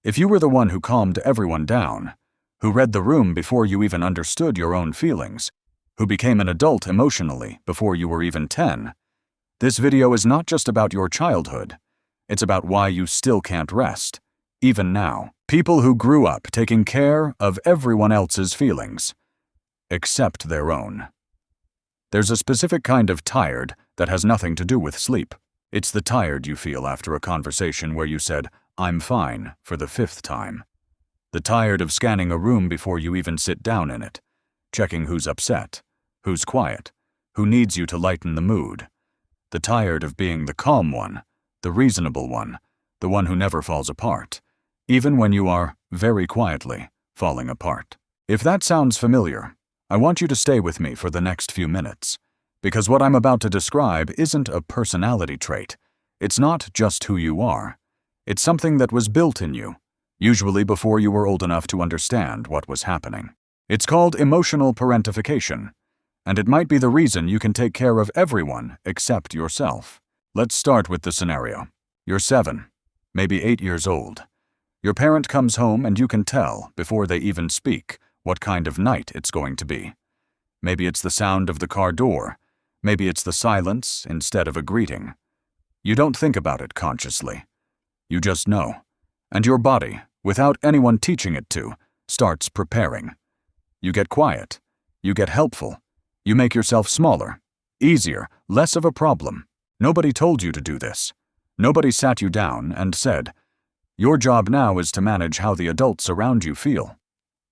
If you were the one who calmed everyone down, who read the room before you even understood your own feelings, who became an adult emotionally before you were even 10, this video is not just about your childhood. It's about why you still can't rest, even now. People who grew up taking care of everyone else's feelings, except their own. There's a specific kind of tired that has nothing to do with sleep. It's the tired you feel after a conversation where you said, "I'm fine," for the 5th time. The tired of scanning a room before you even sit down in it, checking who's upset, who's quiet, who needs you to lighten the mood. The tired of being the calm one, the reasonable one, the one who never falls apart, even when you are, very quietly, falling apart. If that sounds familiar, I want you to stay with me for the next few minutes, because what I'm about to describe isn't a personality trait. It's not just who you are. It's something that was built in you, usually before you were old enough to understand what was happening. It's called emotional parentification, and it might be the reason you can take care of everyone except yourself. Let's start with the scenario. You're 7, maybe 8 years old. Your parent comes home and you can tell, before they even speak, what kind of night it's going to be. Maybe it's the sound of the car door. Maybe it's the silence instead of a greeting. You don't think about it consciously. You just know. And your body, without anyone teaching it to, starts preparing. You get quiet. You get helpful. You make yourself smaller, easier, less of a problem. Nobody told you to do this. Nobody sat you down and said, "Your job now is to manage how the adults around you feel."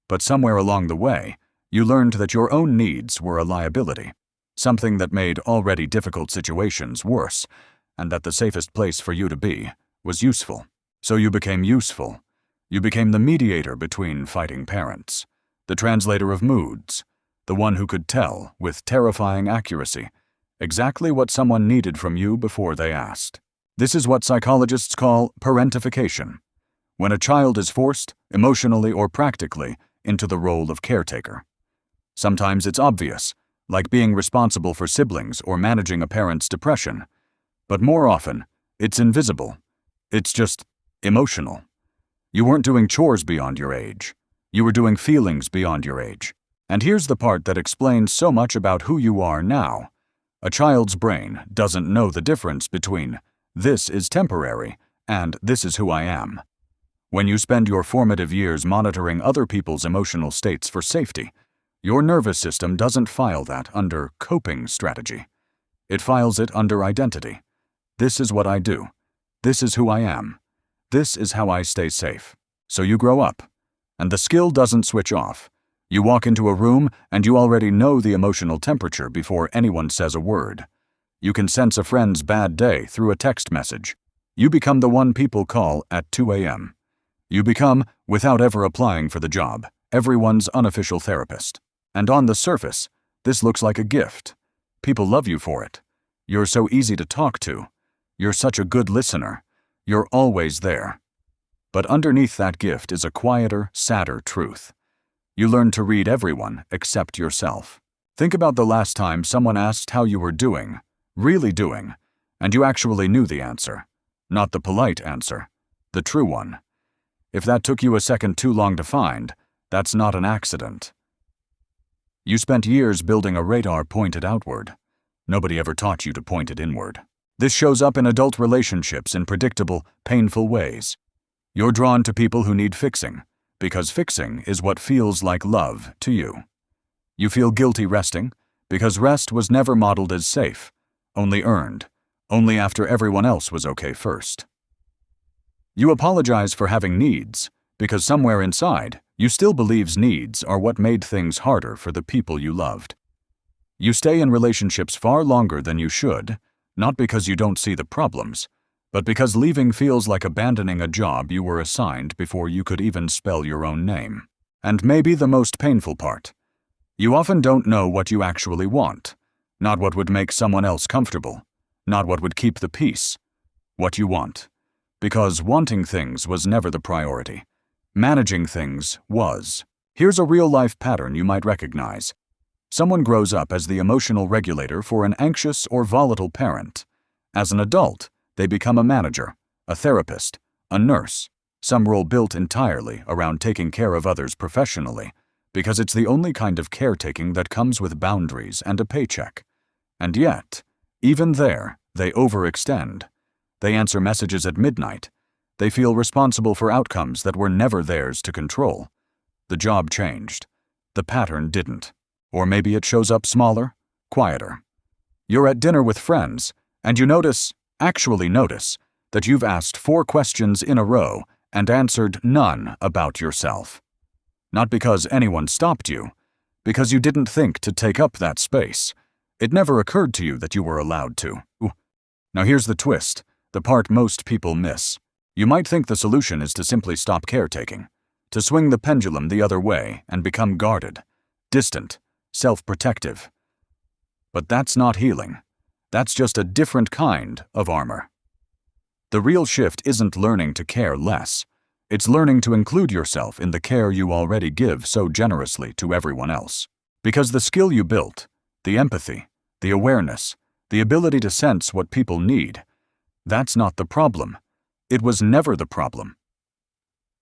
But somewhere along the way, you learned that your own needs were a liability, something that made already difficult situations worse, and that the safest place for you to be was useful. So you became useful. You became the mediator between fighting parents, the translator of moods, the one who could tell, with terrifying accuracy, exactly what someone needed from you before they asked. This is what psychologists call parentification, when a child is forced, emotionally or practically, into the role of caretaker. Sometimes it's obvious, like being responsible for siblings or managing a parent's depression, but more often, it's invisible. It's just emotional. You weren't doing chores beyond your age. You were doing feelings beyond your age. And here's the part that explains so much about who you are now. A child's brain doesn't know the difference between "this is temporary" and "this is who I am." When you spend your formative years monitoring other people's emotional states for safety, your nervous system doesn't file that under coping strategy. It files it under identity. This is what I do. This is who I am. This is how I stay safe. So you grow up, and the skill doesn't switch off. You walk into a room and you already know the emotional temperature before anyone says a word. You can sense a friend's bad day through a text message. You become the one people call at 2 a.m. You become, without ever applying for the job, everyone's unofficial therapist. And on the surface, this looks like a gift. People love you for it. You're so easy to talk to. You're such a good listener. You're always there. But underneath that gift is a quieter, sadder truth. You learn to read everyone except yourself. Think about the last time someone asked how you were doing, really doing, and you actually knew the answer. Not the polite answer, the true one. If that took you a second too long to find, that's not an accident. You spent years building a radar pointed outward. Nobody ever taught you to point it inward. This shows up in adult relationships in predictable, painful ways. You're drawn to people who need fixing, because fixing is what feels like love to you. You feel guilty resting, because rest was never modeled as safe, only earned, only after everyone else was okay first. You apologize for having needs, because somewhere inside, you still believes needs are what made things harder for the people you loved. You stay in relationships far longer than you should, not because you don't see the problems, but because leaving feels like abandoning a job you were assigned before you could even spell your own name. And maybe the most painful part, you often don't know what you actually want, not what would make someone else comfortable, not what would keep the peace, what you want. Because wanting things was never the priority. Managing things was. Here's a real-life pattern you might recognize. Someone grows up as the emotional regulator for an anxious or volatile parent. As an adult, they become a manager, a therapist, a nurse, some role built entirely around taking care of others professionally, because it's the only kind of caretaking that comes with boundaries and a paycheck. And yet, even there, they overextend. They answer messages at midnight. They feel responsible for outcomes that were never theirs to control. The job changed. The pattern didn't. Or maybe it shows up smaller, quieter. You're at dinner with friends, and you actually notice, that you've asked 4 questions in a row and answered none about yourself. Not because anyone stopped you, because you didn't think to take up that space. It never occurred to you that you were allowed to. Now here's the twist, the part most people miss. You might think the solution is to simply stop caretaking, to swing the pendulum the other way and become guarded, distant, self-protective. But that's not healing. That's just a different kind of armor. The real shift isn't learning to care less. It's learning to include yourself in the care you already give so generously to everyone else. Because the skill you built, the empathy, the awareness, the ability to sense what people need, that's not the problem. It was never the problem.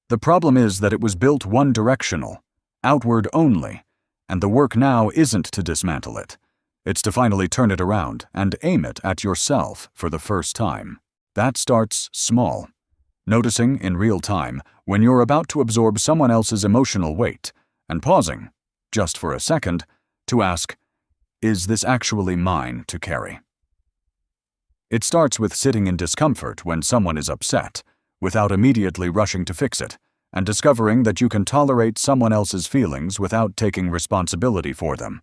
The problem is that it was built one-directional, outward only, and the work now isn't to dismantle it. It's to finally turn it around and aim it at yourself for the first time. That starts small. Noticing in real time when you're about to absorb someone else's emotional weight and pausing, just for a second, to ask, is this actually mine to carry? It starts with sitting in discomfort when someone is upset, without immediately rushing to fix it, and discovering that you can tolerate someone else's feelings without taking responsibility for them.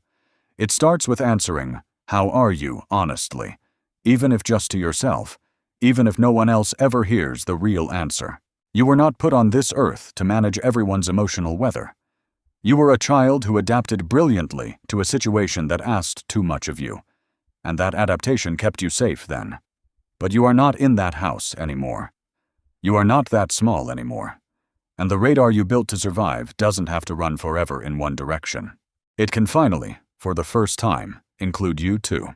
It starts with answering, how are you, honestly, even if just to yourself, even if no one else ever hears the real answer. You were not put on this earth to manage everyone's emotional weather. You were a child who adapted brilliantly to a situation that asked too much of you, and that adaptation kept you safe then. But you are not in that house anymore. You are not that small anymore. And the radar you built to survive doesn't have to run forever in one direction. It can finally, for the first time, include you too.